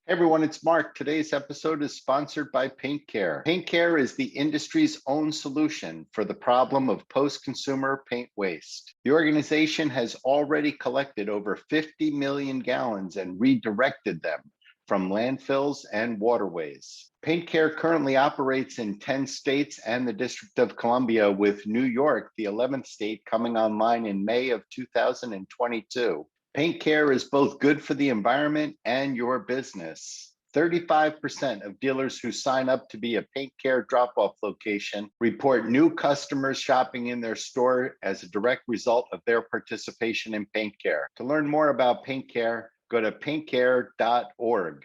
Hey everyone, it's Mark. Today's episode is sponsored by Paint Care. Paint Care is the industry's own solution for the problem of post-consumer paint waste. The organization has already collected over 50 million gallons and redirected them from landfills and waterways. Paint Care currently operates in 10 states and the District of Columbia, with New York, the 11th state, coming online in May of 2022. Paint Care is both good for the environment and your business. 35% of dealers who sign up to be a Paint Care drop-off location report new customers shopping in their store as a direct result of their participation in Paint Care. To learn more about Paint Care, go to paintcare.org.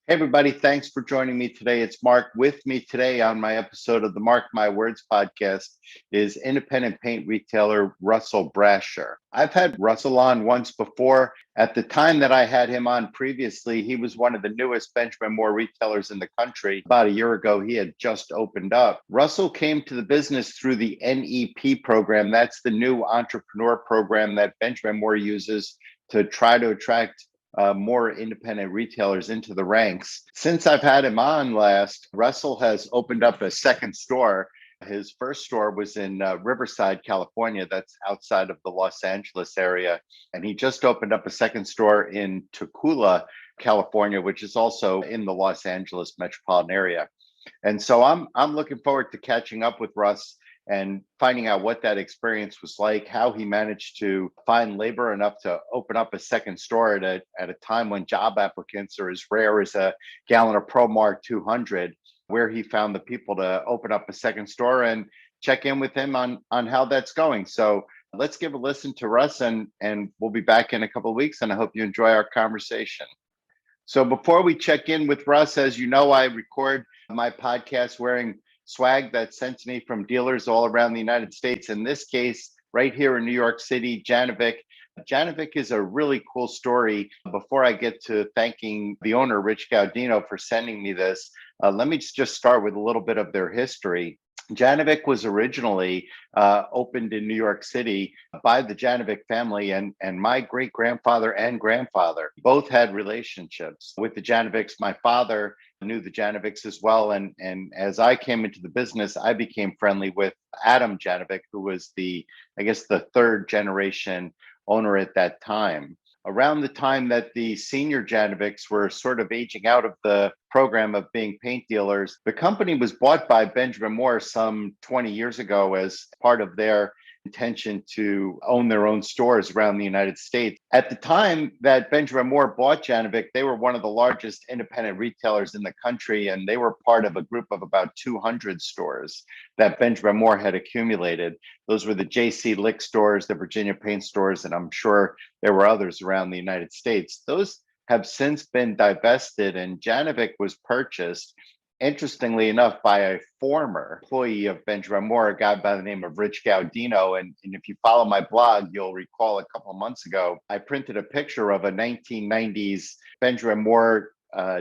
Hey everybody, thanks for joining me today. It's Mark. With me today on my episode of the Mark My Words podcast is independent paint retailer Russell Brasher. I've had Russell on once before. At the time that I had him on previously, he was one of the newest Benjamin Moore retailers in the country. About a year ago, he had just opened up. Russell came to the business through the NEP program. That's the new entrepreneur program that Benjamin Moore uses to try to attract more independent retailers into the ranks. Since I've had him on last, Russell has opened up a second store. His first store was in Riverside, California. That's outside of the Los Angeles area. And he just opened up a second store in Toccoa, California, which is also in the Los Angeles metropolitan area. And so I'm looking forward to catching up with Russ and finding out what that experience was like, how he managed to find labor enough to open up a second store at a time when job applicants are as rare as a gallon of ProMark 200, where he found the people to open up a second store, and check in with him on how that's going. So let's give a listen to Russ, and we'll be back in a couple of weeks, and I hope you enjoy our conversation. So before we check in with Russ, as you know, I record my podcast wearing swag that's sent to me from dealers all around the United States. In this case, right here in New York City, Janovic. Janovic is a really cool story. Before I get to thanking the owner, Rich Gaudino, for sending me this, let me just start with a little bit of their history. Janovic was originally opened in New York City by the Janovic family, and my great-grandfather and grandfather both had relationships with the Janovics. My father knew the Janovics as well, and as I came into the business, I became friendly with Adam Janovic, who was the third generation owner at that time. Around the time that the senior Janovics were sort of aging out of the program of being paint dealers, the company was bought by Benjamin Moore some 20 years ago as part of their intention to own their own stores around the United States. At the time that Benjamin Moore bought Janovic, they were one of the largest independent retailers in the country, and they were part of a group of about 200 stores that Benjamin Moore had accumulated. Those were the J.C. Lick stores, the Virginia Paint stores, and I'm sure there were others around the United States. Those have since been divested, and Janovic was purchased, interestingly enough, by a former employee of Benjamin Moore, a guy by the name of Rich Gaudino. And if you follow my blog, you'll recall a couple of months ago, I printed a picture of a 1990s Benjamin Moore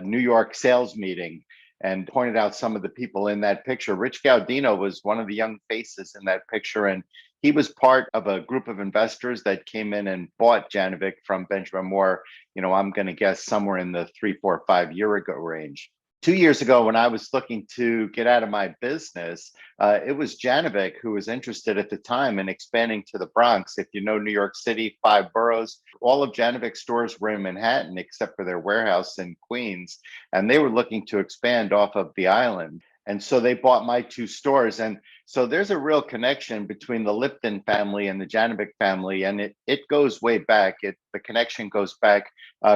New York sales meeting and pointed out some of the people in that picture. Rich Gaudino was one of the young faces in that picture, and he was part of a group of investors that came in and bought Janovic from Benjamin Moore. I'm going to guess somewhere in the 3, 4, 5 year ago range. 2 years ago, when I was looking to get out of my business, it was Janovic who was interested at the time in expanding to the Bronx. If you know New York City, 5 boroughs, all of Janovic's stores were in Manhattan except for their warehouse in Queens, and they were looking to expand off of the island. And so they bought my 2 stores. And so there's a real connection between the Lipton family and the Janovic family. And it goes way back. The connection goes back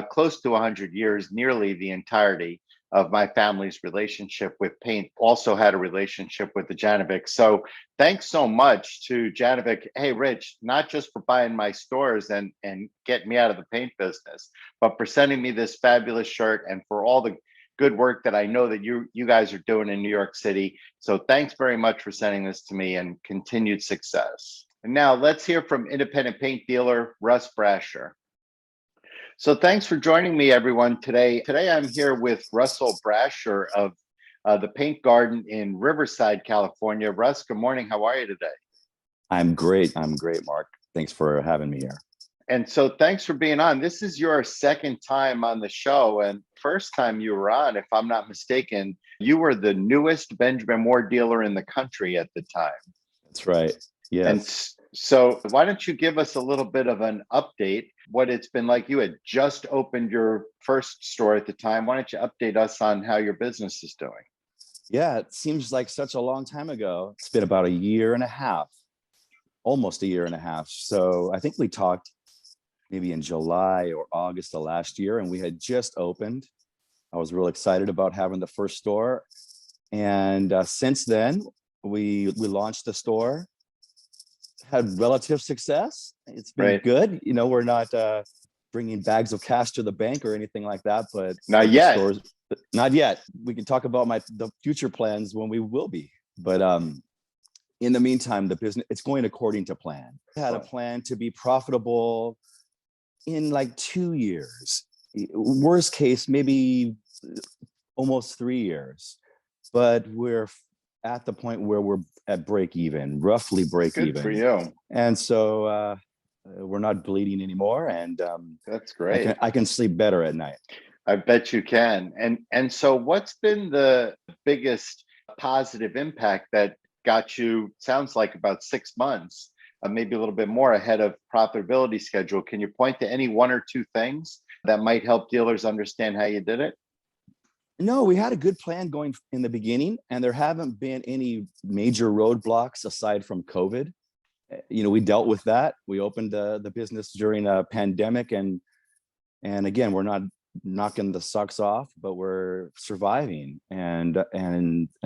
close to 100 years, nearly the entirety of my family's relationship with paint also had a relationship with the Janovic. So thanks so much to Janovic. Hey, Rich, not just for buying my stores and getting me out of the paint business, but for sending me this fabulous shirt and for all the good work that I know that you guys are doing in New York City. So thanks very much for sending this to me, and continued success. And now let's hear from independent paint dealer Russ Brasher. So thanks for joining me, everyone, today. Today I'm here with Russell Brasher of the Paint Garden in Riverside, California. Russ, good morning. How are you today? I'm great. I'm great, Mark. Thanks for having me here. And so thanks for being on. This is your second time on the show. And first time you were on, if I'm not mistaken, you were the newest Benjamin Moore dealer in the country at the time. That's right. And Yes. so why don't you give us a little bit of an update, what it's been like? You had just opened your first store at the time. Why don't you update us on how your business is doing? Yeah, it seems like such a long time ago. It's been about a year and a half, almost a year and a half. So I think we talked maybe in July or August of last year, and we had just opened. I was real excited about having the first store. And since then, we launched the store, had relative success. It's been Right. good. We're not bringing bags of cash to the bank or anything like that, but Not the yet. stores, not yet. We can talk about the future plans when we will be. But in the meantime, the business, it's going according to plan. We had a plan to be profitable in like 2 years. Worst case, maybe almost 3 years. But we're at the point where we're at break even, roughly break Good even. for you. And so we're not bleeding anymore, and That's great. I can sleep better at night. I bet you can. And so what's been the biggest positive impact that got you, sounds like about 6 months, maybe a little bit more ahead of profitability schedule? Can you point to any one or two things that might help dealers understand how you did it? No, we had a good plan going in the beginning, and there haven't been any major roadblocks aside from COVID. We dealt with that. We opened the business during a pandemic, and again, we're not knocking the socks off, but we're surviving. And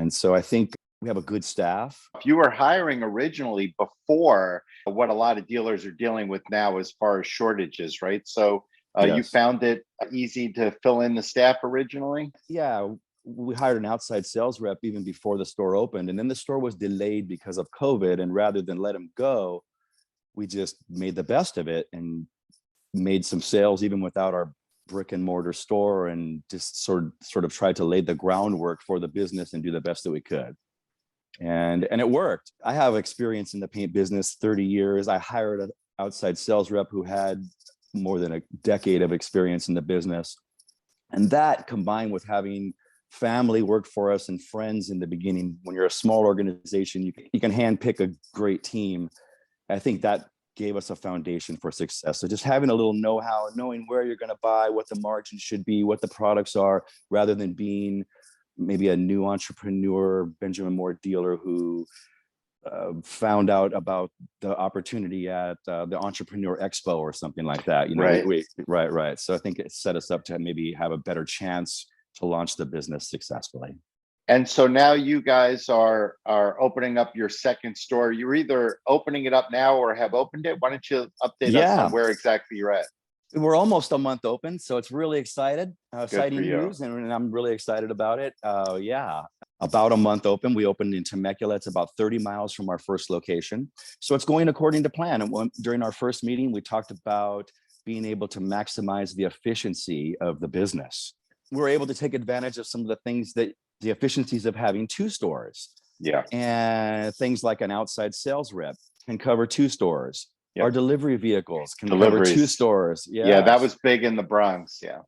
so I think we have a good staff. You were hiring originally before what a lot of dealers are dealing with now as far as shortages, right? So you Yes. found it easy to fill in the staff originally? Yeah, we hired an outside sales rep even before the store opened, and then the store was delayed because of COVID. And rather than let him go, we just made the best of it and made some sales even without our brick and mortar store, and just sort of tried to lay the groundwork for the business and do the best that we could. And it worked. I have experience in the paint business, 30 years. I hired an outside sales rep who had more than a decade of experience in the business. And that, combined with having family work for us and friends in the beginning, when you're a small organization, you can handpick a great team. I think that gave us a foundation for success. So just having a little know-how, knowing where you're going to buy, what the margin should be, what the products are, rather than being maybe a new entrepreneur, Benjamin Moore dealer who found out about the opportunity at the Entrepreneur Expo or something like that. Right. Right. So I think it set us up to maybe have a better chance to launch the business successfully. And so now you guys are opening up your second store. You're either opening it up now or have opened it. Why don't you update us on Yeah, where exactly you're at? we're almost a month open, so it's really Good for exciting you. news, and I'm really excited about it. Yeah, about a month open. We opened in Temecula. It's about 30 miles from our first location, so it's going according to plan. And during our first meeting, we talked about being able to maximize the efficiency of the business. We're able to take advantage of some of the things that the efficiencies of having two stores, Yeah. and things like an outside sales rep can cover two stores. Yep. Our delivery vehicles can Deliveries. cover two stores. Yeah, that was big in the Bronx. Yeah.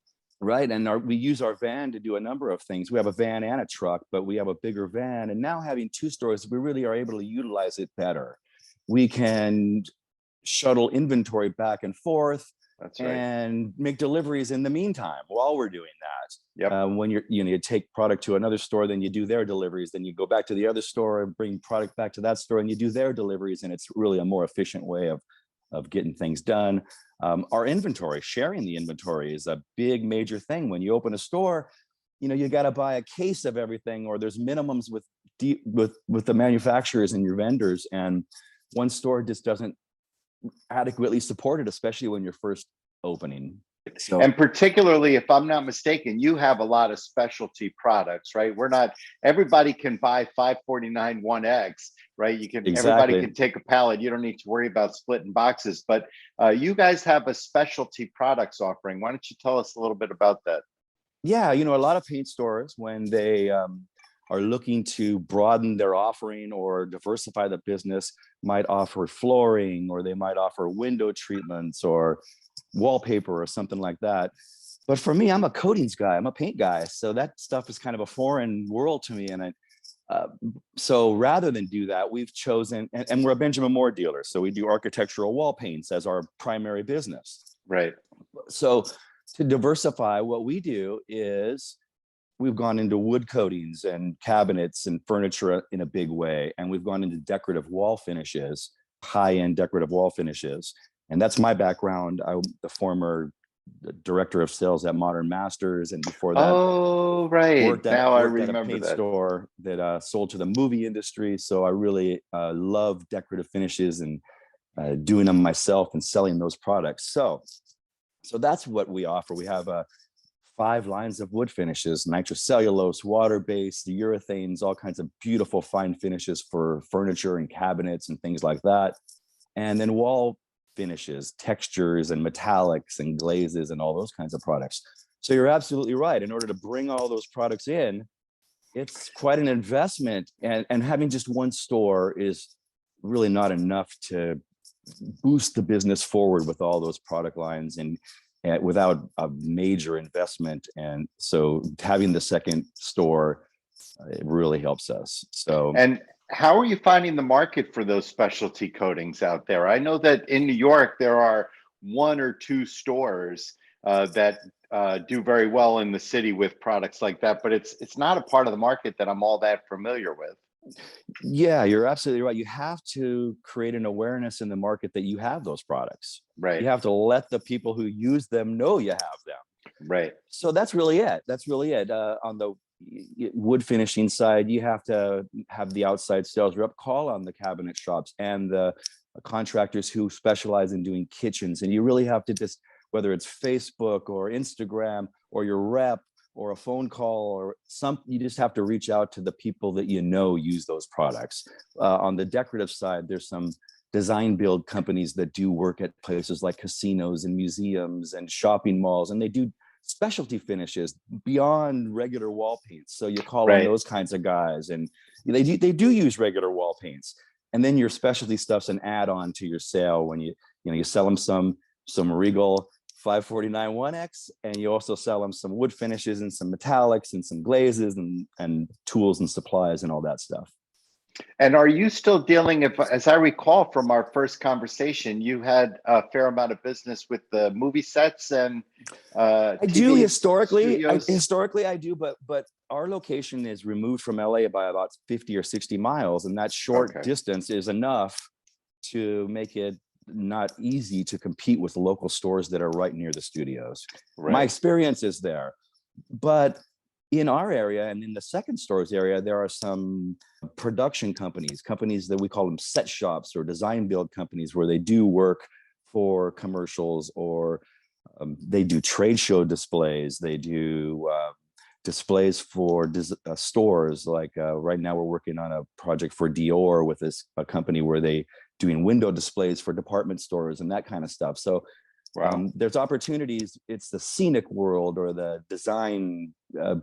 Right. And we use our van to do a number of things. We have a van and a truck, but we have a bigger van. And now having two stores, we really are able to utilize it better. We can shuttle inventory back and forth. That's right. And make deliveries in the meantime while we're doing that. Yep. When you take product to another store, then you do their deliveries, then you go back to the other store and bring product back to that store and you do their deliveries. And it's really a more efficient way of getting things done. Our inventory, sharing the inventory, is a big major thing. When you open a store, you got to buy a case of everything, or there's minimums with the manufacturers and your vendors, and one store just doesn't adequately support it, especially when you're first opening. So And particularly, if I'm not mistaken, you have a lot of specialty products, right? We're not, everybody can buy 549 1X, right? Everybody exactly. can take a pallet. You don't need to worry about splitting boxes, but you guys have a specialty products offering. Why don't you tell us a little bit about that? Yeah, a lot of paint stores, when they are looking to broaden their offering or diversify the business, might offer flooring, or they might offer window treatments or wallpaper or something like that. But for me, I'm a coatings guy. I'm a paint guy. So that stuff is kind of a foreign world to me. And uh, so rather than do that, we've chosen, and we're a Benjamin Moore dealer. So we do architectural wall paints as our primary business. Right. So to diversify, what we do is we've gone into wood coatings and cabinets and furniture in a big way. And we've gone into decorative wall finishes, high-end decorative wall finishes. And that's my background. I'm the former director of sales at Modern Masters. And before that, Oh, right. Now I worked at a remember paint that. store that sold to the movie industry. So I really love decorative finishes and doing them myself and selling those products. So that's what we offer. We have 5 lines of wood finishes: nitrocellulose, water-based, urethanes, all kinds of beautiful fine finishes for furniture and cabinets and things like that. And then wall finishes, textures and metallics and glazes and all those kinds of products. So you're absolutely right. In order to bring all those products in, it's quite an investment. And having just one store is really not enough to boost the business forward with all those product lines and without a major investment. And so having the second store, it really helps us. So, And how are you finding the market for those specialty coatings out there? I know that in New York, there are 1 or 2 stores that do very well in the city with products like that, but it's not a part of the market that I'm all that familiar with. yeah, you're absolutely right. You have to create an awareness in the market that you have those products. Right, You have to let the people who use them know you have them. right, So that's really it. On the wood finishing side, you have to have the outside sales rep call on the cabinet shops and the contractors who specialize in doing kitchens. And you really have to just, whether it's Facebook or Instagram or your rep or a phone call or you just have to reach out to the people that use those products. On the decorative side, there's some design build companies that do work at places like casinos and museums and shopping malls, and they do specialty finishes beyond regular wall paints. So you call on right. those kinds of guys, and they do use regular wall paints. And then your specialty stuff's an add-on to your sale when you sell them some Regal 549 1X, and you also sell them some wood finishes and some metallics and some glazes and tools and supplies and all that stuff. And are you still dealing, if, as I recall from our first conversation, you had a fair amount of business with the movie sets and I do TV historically. studios? Historically, I do, but our location is removed from LA by about 50 or 60 miles, and that short Okay, distance is enough to make it not easy to compete with local stores that are right near the studios. My right, experience is there, but in our area and in the second stores area, there are some production companies that we call them set shops or design build companies, where they do work for commercials, or they do trade show displays. They do displays for stores. Like right now, we're working on a project for Dior with a company where they doing window displays for department stores and that kind of stuff. So wow. there's opportunities. It's the scenic world or the design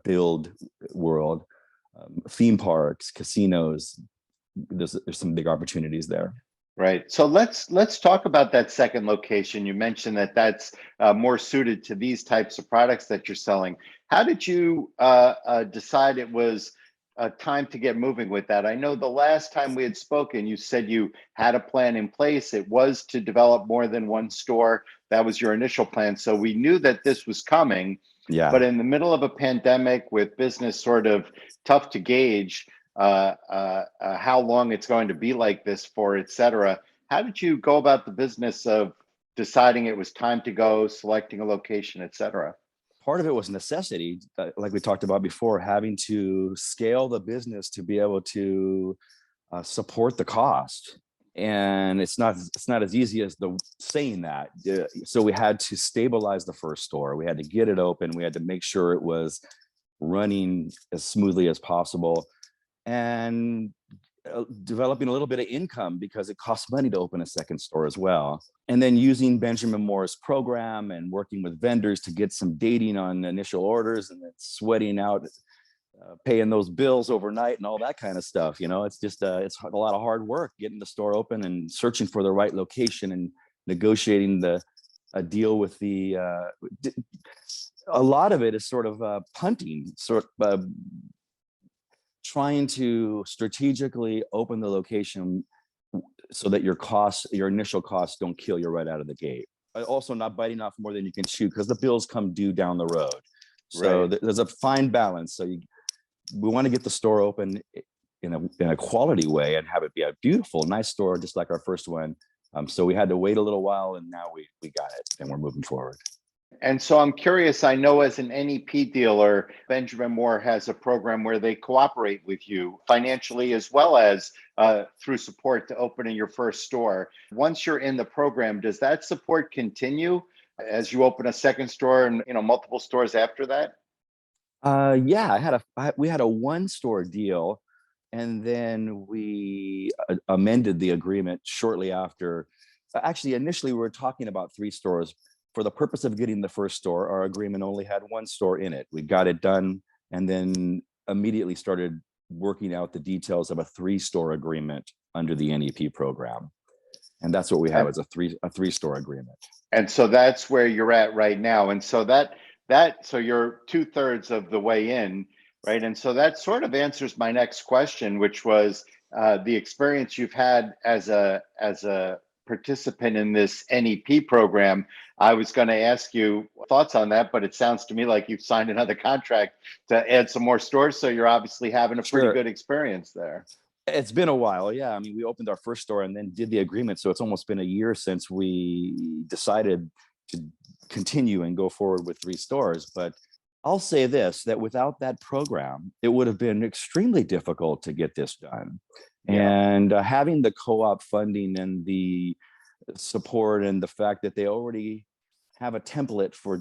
build world, theme parks, casinos. There's some big opportunities there. Right. So let's talk about that second location. You mentioned that that's more suited to these types of products that you're selling. How did you decide it was time to get moving with that? I know the last time we had spoken, you said you had a plan in place. It was to develop more than one store. That was your initial plan. So we knew that this was coming. Yeah. But in the middle of a pandemic with business sort of tough to gauge, how long it's going to be like this for, et cetera. How did you go about the business of deciding it was time to go, selecting a location, et cetera? Part of it was necessity, like we talked about before, having to scale the business to be able to support the cost. and it's not as easy as the saying that. So we had to stabilize the first store. We had to get it open. We had to make sure it was running as smoothly as possible, and developing a little bit of income, because it costs money to open a second store as well. And then using Benjamin Moore's program and working with vendors to get some dating on initial orders, and then sweating out paying those bills overnight and all that kind of stuff. It's just it's a lot of hard work getting the store open and searching for the right location and negotiating a deal with a lot of it is sort of punting, trying to strategically open the location so that your initial costs don't kill you right out of the gate. Also not biting off more than you can chew, because the bills come due down the road. So right. There's a fine balance. So we want to get the store open in a quality way and have it be a beautiful, nice store, just like our first one. So we had to wait a little while, and now we got it, and we're moving forward. And so I'm curious, I know as an NEP dealer, Benjamin Moore has a program where they cooperate with you financially, as well as through support to opening your first store. Once you're in the program, does that support continue as you open a second store and multiple stores after that? Yeah, we had a one store deal, and then we amended the agreement shortly after. Actually, initially we were talking about 3 stores. For the purpose of getting the first store, our agreement only had 1 store in it. We got it done, and then immediately started working out the details of a 3-store agreement under the NEP program. And that's what we have, as a 3-store agreement. And so that's where you're at right now. And so so you're 2/3 of the way in, right? And so that sort of answers my next question, which was the experience you've had as a participant in this NEP program. I was going to ask you thoughts on that, but it sounds to me like you've signed another contract to add some more stores. So you're obviously having a pretty good experience there. It's been a while. Yeah. I mean, we opened our first store and then did the agreement. So it's almost been a year since we decided to continue and go forward with 3 stores. But I'll say this, that without that program, it would have been extremely difficult to get this done. Yeah. And having the co-op funding and the support, and the fact that they already have a template for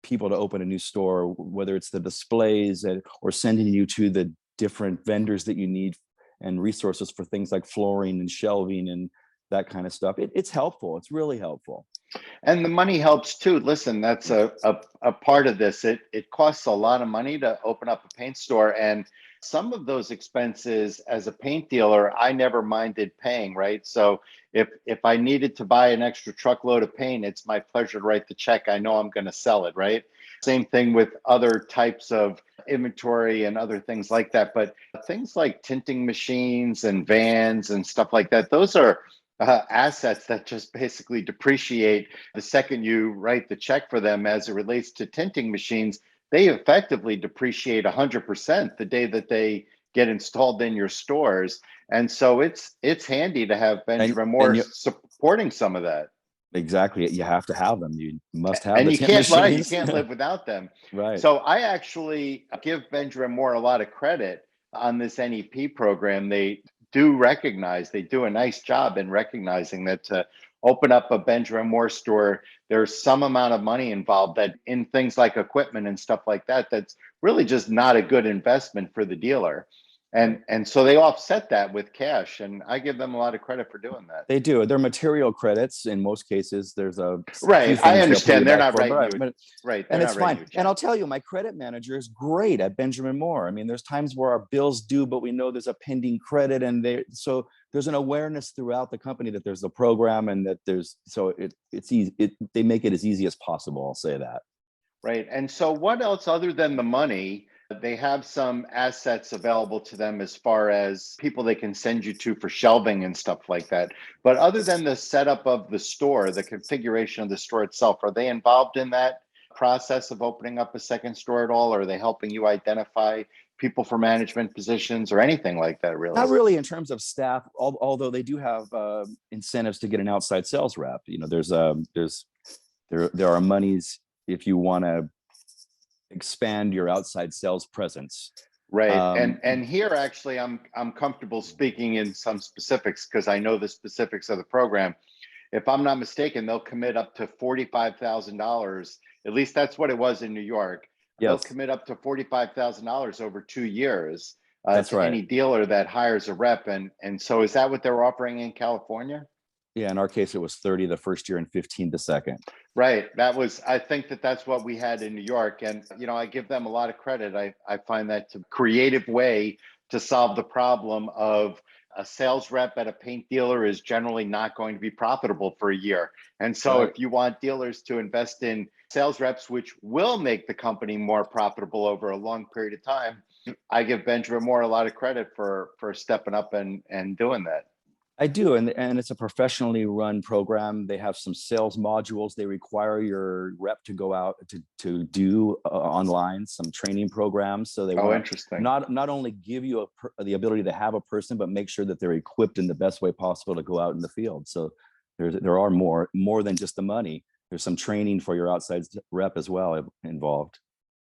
people to open a new store, whether it's the displays or sending you to the different vendors that you need and resources for things like flooring and shelving and that kind of stuff. It's helpful. It's really helpful. And the money helps too. Listen, that's a part of this. It costs a lot of money to open up a paint store, and some of those expenses as a paint dealer, I never minded paying, right? So if I needed to buy an extra truckload of paint, it's my pleasure to write the check. I know I'm going to sell it, right? Same thing with other types of inventory and other things like that. But things like tinting machines and vans and stuff like that, those are assets that just basically depreciate the second you write the check for them. As it relates to tinting machines, they effectively depreciate 100% the day that they get installed in your stores. And so it's handy to have Benjamin Moore supporting some of that. Exactly. You have to have them. You must have them. And you can't live without them. Right. So I actually give Benjamin Moore a lot of credit on this NEP program. They do a nice job in recognizing that to open up a Benjamin Moore store, there's some amount of money involved that in things like equipment and stuff like that, that's really just not a good investment for the dealer. And so they offset that with cash, and I give them a lot of credit for doing that. They do. They're material credits in most cases. There's a right. I understand they're not right. Right. And it's fine. And I'll tell you, my credit manager is great at Benjamin Moore. I mean, there's times where our bills due, but we know there's a pending credit, and so there's an awareness throughout the company that there's a program, and that it's easy. They make it as easy as possible. I'll say that. Right. And so what else other than the money? They have some assets available to them as far as people they can send you to for shelving and stuff like that. But other than the setup of the store, the configuration of the store itself, are they involved in that process of opening up a second store at all? Or are they helping you identify people for management positions or anything like that, really? Not really in terms of staff, although they do have incentives to get an outside sales rep. There are monies if you want to expand your outside sales presence. Right. And here actually I'm comfortable speaking in some specifics because I know the specifics of the program. If I'm not mistaken, they'll commit up to $45,000. At least that's what it was in New York. They'll Yes, commit up to $45,000 over 2 years that's to right. any dealer that hires a rep. And so is that what they're offering in California? Yeah, in our case, it was 30 the first year and 15 the second. Right. I think that that's what we had in New York. And, I give them a lot of credit. I find that's a creative way to solve the problem of a sales rep at a paint dealer is generally not going to be profitable for a year. And so Right. if you want dealers to invest in sales reps, which will make the company more profitable over a long period of time, I give Benjamin Moore a lot of credit for stepping up and doing that. I do, and it's a professionally run program. They have some sales modules. They require your rep to go out to do online some training programs. So they Oh, want to interesting. not only give you the ability to have a person, but make sure that they're equipped in the best way possible to go out in the field. So there are more than just the money. There's some training for your outside rep as well involved.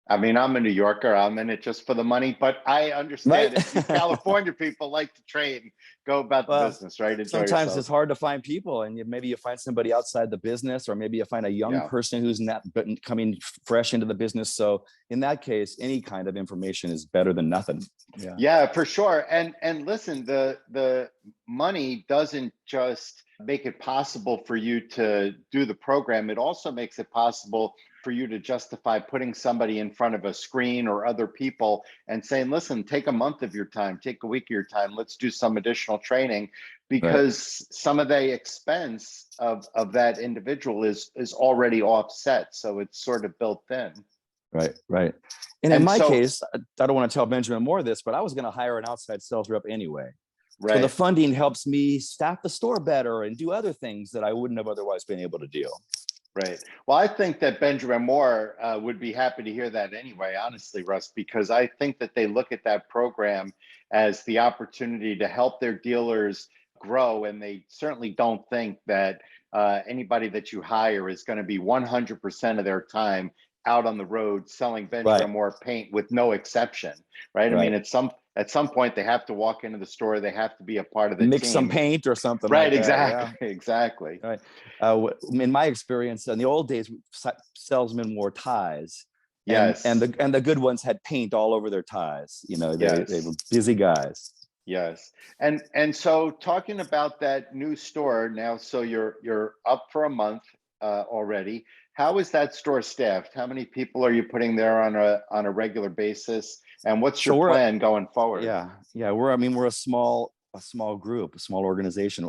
I mean, I'm a New Yorker. I'm in it just for the money, but I understand Right. if you California people like to trade, go about the Well, business, right? Enjoy sometimes yourself. it's hard to find people, and maybe you find somebody outside the business, or maybe you find a young Yeah. person who's not but coming fresh into the business. So in that case, any kind of information is better than nothing. Yeah. Yeah, for sure. And listen, the money doesn't just make it possible for you to do the program. It also makes it possible for you to justify putting somebody in front of a screen or other people and saying, listen, take a month of your time, take a week of your time, let's do some additional training, Right. because some of the expense of that individual is already offset. So it's sort of built in. Right. Right. And in And my so, case, I don't want to tell Benjamin Moore this, but I was going to hire an outside sales rep anyway. So the right. funding helps me staff the store better and do other things that I wouldn't have otherwise been able to do. Right. Well, I think that Benjamin Moore would be happy to hear that anyway, honestly, Russ, because I think that they look at that program as the opportunity to help their dealers grow. And they certainly don't think that anybody that you hire is going to be 100% of their time out on the road selling Benjamin Right. Moore paint with no exception. Right. I Right. mean, at some point, they have to walk into the store. They have to be a part of the Mix some team. paint or something Right. like that. Exactly. Yeah. Exactly. Right. In my experience, in the old days, salesmen wore ties, and Yes. the good ones had paint all over their ties. They Yes. were busy guys. Yes. And so talking about that new store now, so you're up for a month already. How is that store staffed? How many people are you putting there on a regular basis? And what's So your plan going forward? yeah, we're a small group, a small organization.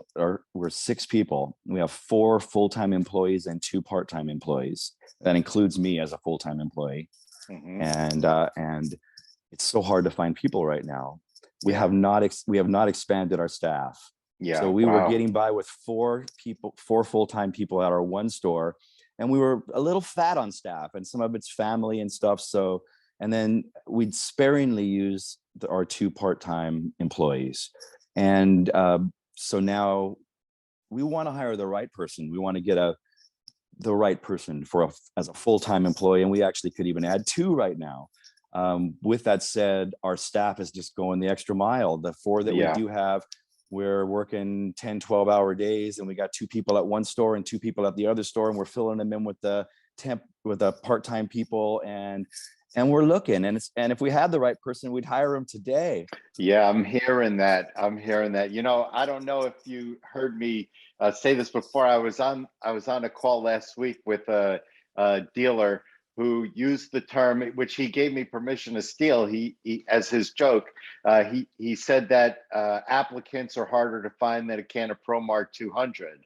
We're 6 people. We have 4 full-time employees and 2 part-time employees. That includes me as a full-time employee. Hmm. And it's so hard to find people right now. We Yeah. have not expanded our staff. Yeah. So we were Wow. getting by with 4 full-time people at our one store, and we were a little fat on staff, and some of it's family and stuff. So, and then we'd sparingly use our 2 part-time employees. And so now we want to hire the right person. We want to get the right person as a full-time employee, and we actually could even add 2 right now. With that said, our staff is just going the extra mile. The 4 that we do have, we're working 10, 12-hour days, and we got 2 people at one store and 2 people at the other store, and we're filling them in with the part-time people, and we're looking, and if we had the right person, we'd hire them today. Yeah, I'm hearing that. I don't know if you heard me say this before. I was on a call last week with a dealer who used the term, which he gave me permission to steal. He as his joke, he said that applicants are harder to find than a can of ProMart 200.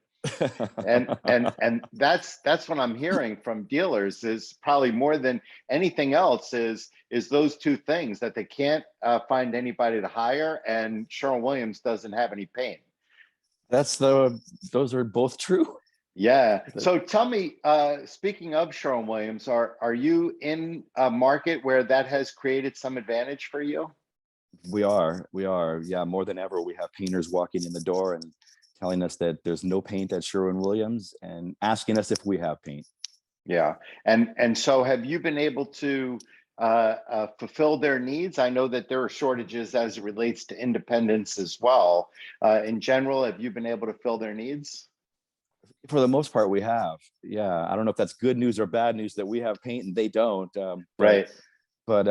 And that's what I'm hearing from dealers is probably more than anything else is those 2 things, that they can't find anybody to hire, and Sherwin-Williams doesn't have any paint. Those are both true. Yeah. So tell me, speaking of Sherwin-Williams, are you in a market where that has created some advantage for you? We are. Yeah, more than ever, we have painters walking in the door and telling us that there's no paint at Sherwin-Williams and asking us if we have paint. Yeah. And so have you been able to fulfill their needs? I know that there are shortages as it relates to independents as well. In general, have you been able to fill their needs? For the most part, we have. Yeah, I don't know if that's good news or bad news that we have paint and they don't. Right. But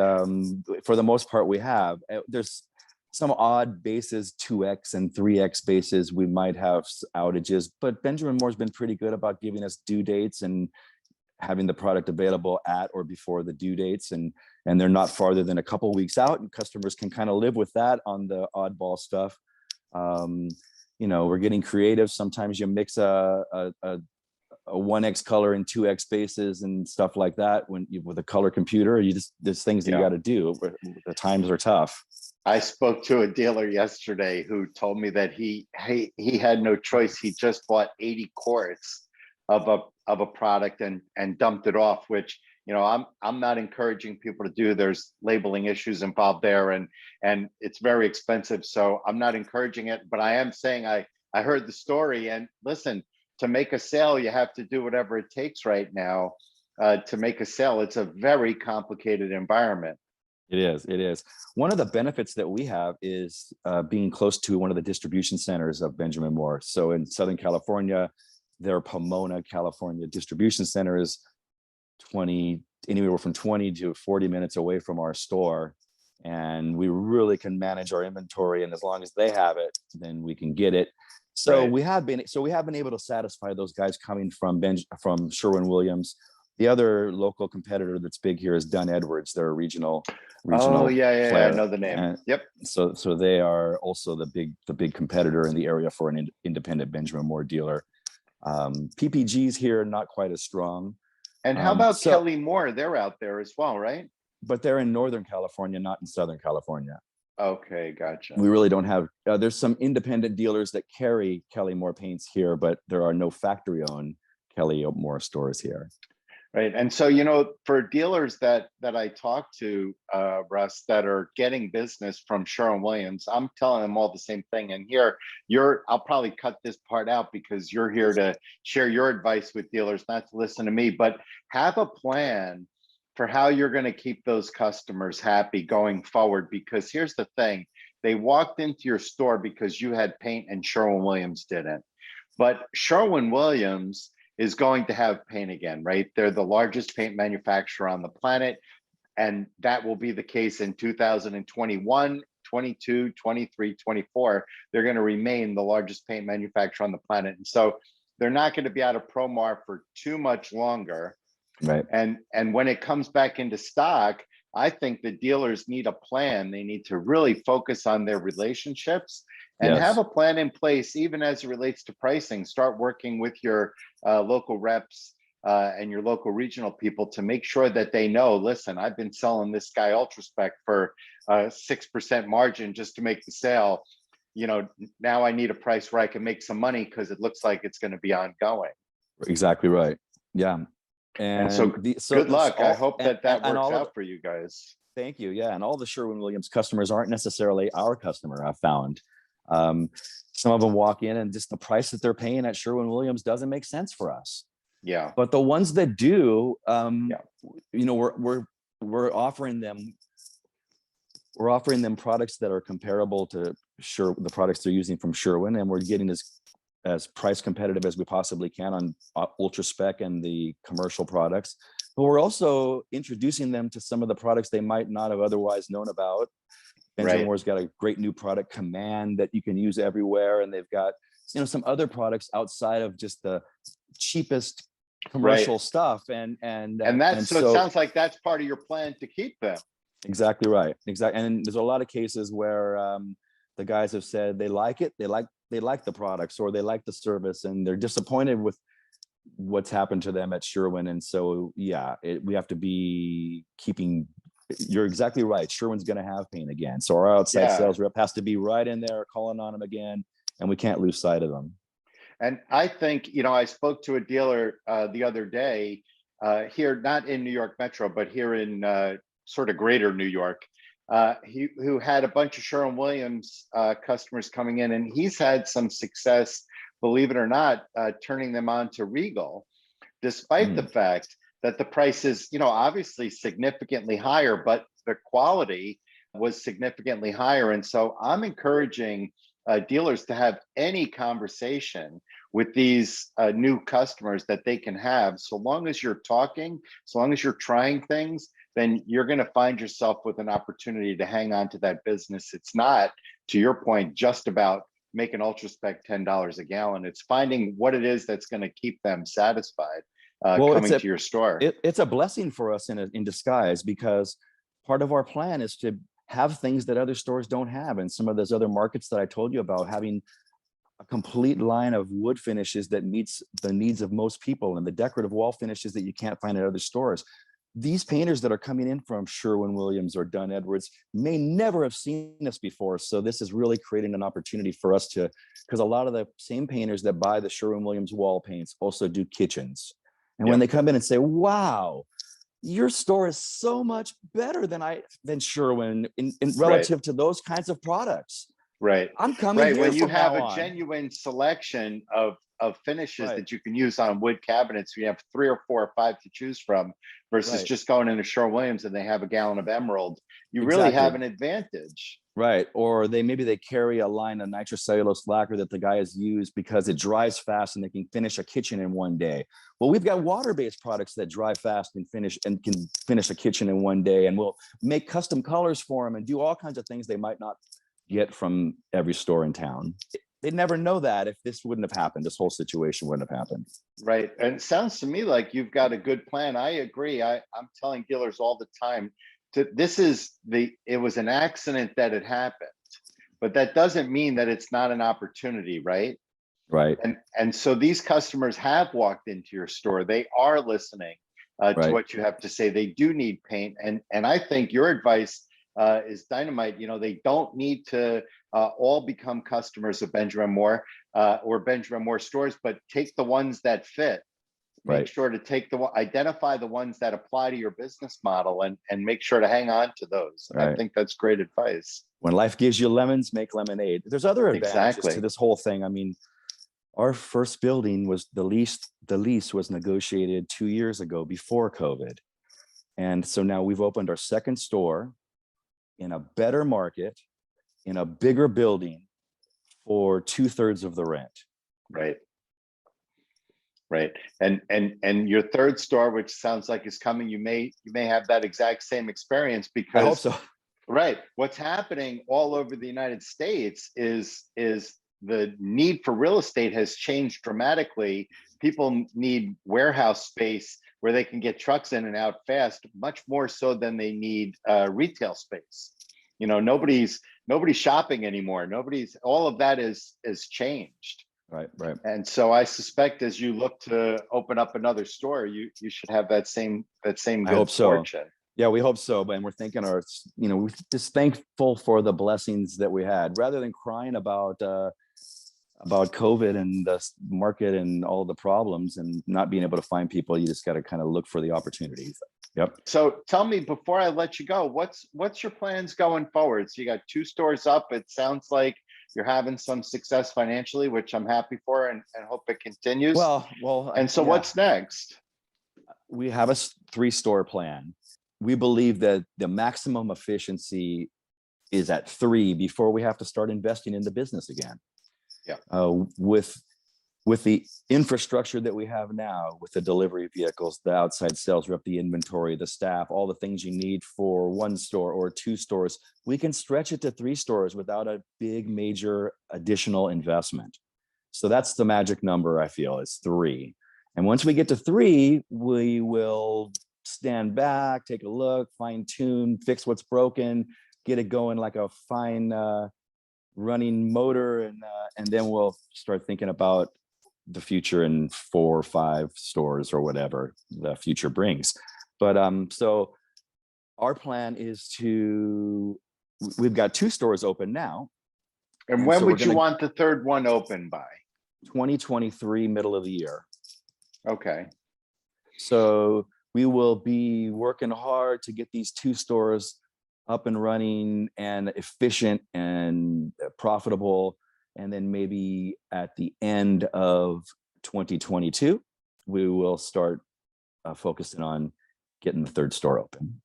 for the most part, we have. There's some odd bases, 2x and 3x bases, we might have outages, but Benjamin Moore's been pretty good about giving us due dates and having the product available at or before the due dates, and they're not farther than a couple weeks out, and customers can kind of live with that on the oddball stuff. We're getting creative. Sometimes you mix a 1x color and 2x bases and stuff like that with a color computer. There's things that you got to do. The times are tough. I spoke to a dealer yesterday who told me that he had no choice. He just bought 80 quarts of a product and dumped it off, which, I'm not encouraging people to do. There's labeling issues involved there, and it's very expensive. So I'm not encouraging it, but I am saying I heard the story, and listen, to make a sale, you have to do whatever it takes right now to make a sale. It's a very complicated environment. It is. One of the benefits that we have is being close to one of the distribution centers of Benjamin Moore. So in Southern California, their Pomona, California distribution center is anywhere from 20 to 40 minutes away from our store. And we really can manage our inventory. And as long as they have it, then we can get it. So Right. we have been able to satisfy those guys coming from Sherwin-Williams. The other local competitor that's big here is Dunn Edwards. They're a regional. Oh yeah, player. I know the name. Yep. So they are also the big competitor in the area for an independent Benjamin Moore dealer. PPG's here, not quite as strong. And how about Kelly Moore? They're out there as well, right? But they're in Northern California, not in Southern California. Okay, gotcha. We really don't have, there's some independent dealers that carry Kelly Moore paints here, but there are no factory-owned Kelly Moore stores here. Right. And so, for dealers that I talk to, Russ, that are getting business from Sherwin-Williams, I'm telling them all the same thing. And here, I'll probably cut this part out because you're here to share your advice with dealers, not to listen to me, but have a plan for how you're going to keep those customers happy going forward. Because here's the thing, they walked into your store because you had paint and Sherwin-Williams didn't. But Sherwin-Williams is going to have paint again, right? They're the largest paint manufacturer on the planet. And that will be the case in 2021, 22, 23, 24. They're going to remain the largest paint manufacturer on the planet. And so they're not going to be out of Promar for too much longer. Right. And when it comes back into stock, I think the dealers need a plan. They need to really focus on their relationships and have a plan in place, even as it relates to pricing. Start working with your local reps and your local regional people to make sure that they know, listen, I've been selling this guy UltraSpec for 6% margin just to make the sale. Now I need a price where I can make some money because it looks like it's going to be ongoing. Exactly right. Yeah. And so good luck. I hope that works out for you guys. Thank you. Yeah. And all the Sherwin-Williams customers aren't necessarily our customer, I've found. Some of them walk in and just the price that they're paying at Sherwin-Williams doesn't make sense for us. Yeah. But the ones that do, we're offering them products that are comparable to the products they're using from Sherwin, and we're getting as price competitive as we possibly can on UltraSpec and the commercial products. But we're also introducing them to some of the products they might not have otherwise known about. Benjamin Moore's got a great new product, Command, that you can use everywhere, and they've got some other products outside of just the cheapest commercial stuff. So it sounds like that's part of your plan to keep them. Exactly right. Exactly. And there's a lot of cases where the guys have said they like it, they like the products, or they like the service, and they're disappointed with what's happened to them at Sherwin. And so, we have to be keeping. You're exactly right. Sherwin's going to have paint again. So our outside sales rep has to be right in there calling on them again, and we can't lose sight of them. And I think, I spoke to a dealer the other day here, not in New York Metro, but here in sort of greater New York, who had a bunch of Sherwin-Williams customers coming in, and he's had some success, believe it or not, turning them on to Regal, despite the fact that the price is, obviously significantly higher, but the quality was significantly higher. And so I'm encouraging dealers to have any conversation with these new customers that they can have. So long as you're talking, so long as you're trying things, then you're going to find yourself with an opportunity to hang on to that business. It's not, to your point, just about making ultra spec $10 a gallon. It's finding what it is that's going to keep them satisfied coming to your store. It's a blessing for us in disguise, because part of our plan is to have things that other stores don't have. And some of those other markets that I told you about, having a complete line of wood finishes that meets the needs of most people, and the decorative wall finishes that you can't find at other stores. These painters that are coming in from Sherwin-Williams or Dunn Edwards may never have seen us before. So this is really creating an opportunity for us to, because a lot of the same painters that buy the Sherwin-Williams wall paints also do kitchens. And when they come in and say, wow, your store is so much better than Sherwin in relative to those kinds of products. Right. I'm coming here when you from have now a on. genuine selection of finishes that you can use on wood cabinets, you have 3 or 4 or 5 to choose from, versus just going into Sherwin-Williams and they have a gallon of Emerald. You really have an advantage. Right. Or maybe they carry a line of nitrocellulose lacquer that the guy has used because it dries fast and they can finish a kitchen in one day. Well, we've got water-based products that dry fast and can finish a kitchen in one day, and we'll make custom colors for them and do all kinds of things they might not get from every store in town. They'd never know that if this wouldn't have happened. This whole situation wouldn't have happened. Right. And it sounds to me like you've got a good plan. I agree. I'm telling dealers all the time, it was an accident that it happened, but that doesn't mean that it's not an opportunity, right? Right. And so these customers have walked into your store. They are listening to what you have to say. They do need paint. And I think your advice is dynamite. They don't need to all become customers of Benjamin Moore or Benjamin Moore stores, but take the ones that fit. Make sure to identify the ones that apply to your business model and make sure to hang on to those. I think that's great advice. When life gives you lemons, make lemonade. There's other advantages to this whole thing. I mean, our first building was the lease was negotiated 2 years ago before COVID. And so now we've opened our second store in a better market, in a bigger building, for 2/3 of the rent. Right. And your third store, which sounds like is coming, you may have that exact same experience, because I hope so. Right. What's happening all over the United States is the need for real estate has changed dramatically. People need warehouse space where they can get trucks in and out fast, much more so than they need retail space. Nobody's shopping anymore. All of that is changed. Right. And so I suspect as you look to open up another store, you should have that same good fortune. Yeah, we hope so. And we're thinking we're just thankful for the blessings that we had, rather than crying about COVID and the market and all the problems and not being able to find people. You just got to kind of look for the opportunities. Yep. So tell me, before I let you go, what's your plans going forward? So you got 2 stores up. It sounds like you're having some success financially, which I'm happy for, and hope it continues. Well. And so what's next? We have a 3-store plan. We believe that the maximum efficiency is at 3 before we have to start investing in the business again. Yeah. With the infrastructure that we have now, with the delivery vehicles, the outside sales rep, the inventory, the staff, all the things you need for 1 store or 2 stores, we can stretch it to 3 stores without a big major additional investment. So that's the magic number, I feel, is 3. And once we get to 3, we will stand back, take a look, fine tune, fix what's broken, get it going like a fine running motor, and then we'll start thinking about the future in 4 or 5 stores or whatever the future brings. But so our plan is we've got 2 stores open now. And when would you want the third one open by? 2023, middle of the year. Okay. So we will be working hard to get these 2 stores up and running and efficient and profitable. And then maybe at the end of 2022, we will start focusing on getting the third store open.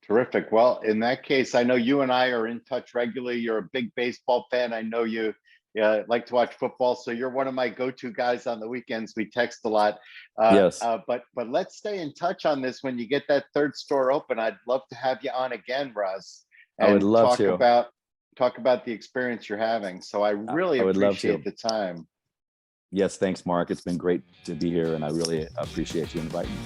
Terrific. Well, in that case, I know you and I are in touch regularly. You're a big baseball fan. I know you like to watch football, so you're one of my go-to guys on the weekends. We text a lot. Yes. But let's stay in touch on this. When you get that third store open, I'd love to have you on again, Russ, I would and love to. talk about the experience you're having. So I really I would love appreciate to. the time. Yes, thanks, Mark. It's been great to be here, and I really appreciate you inviting me.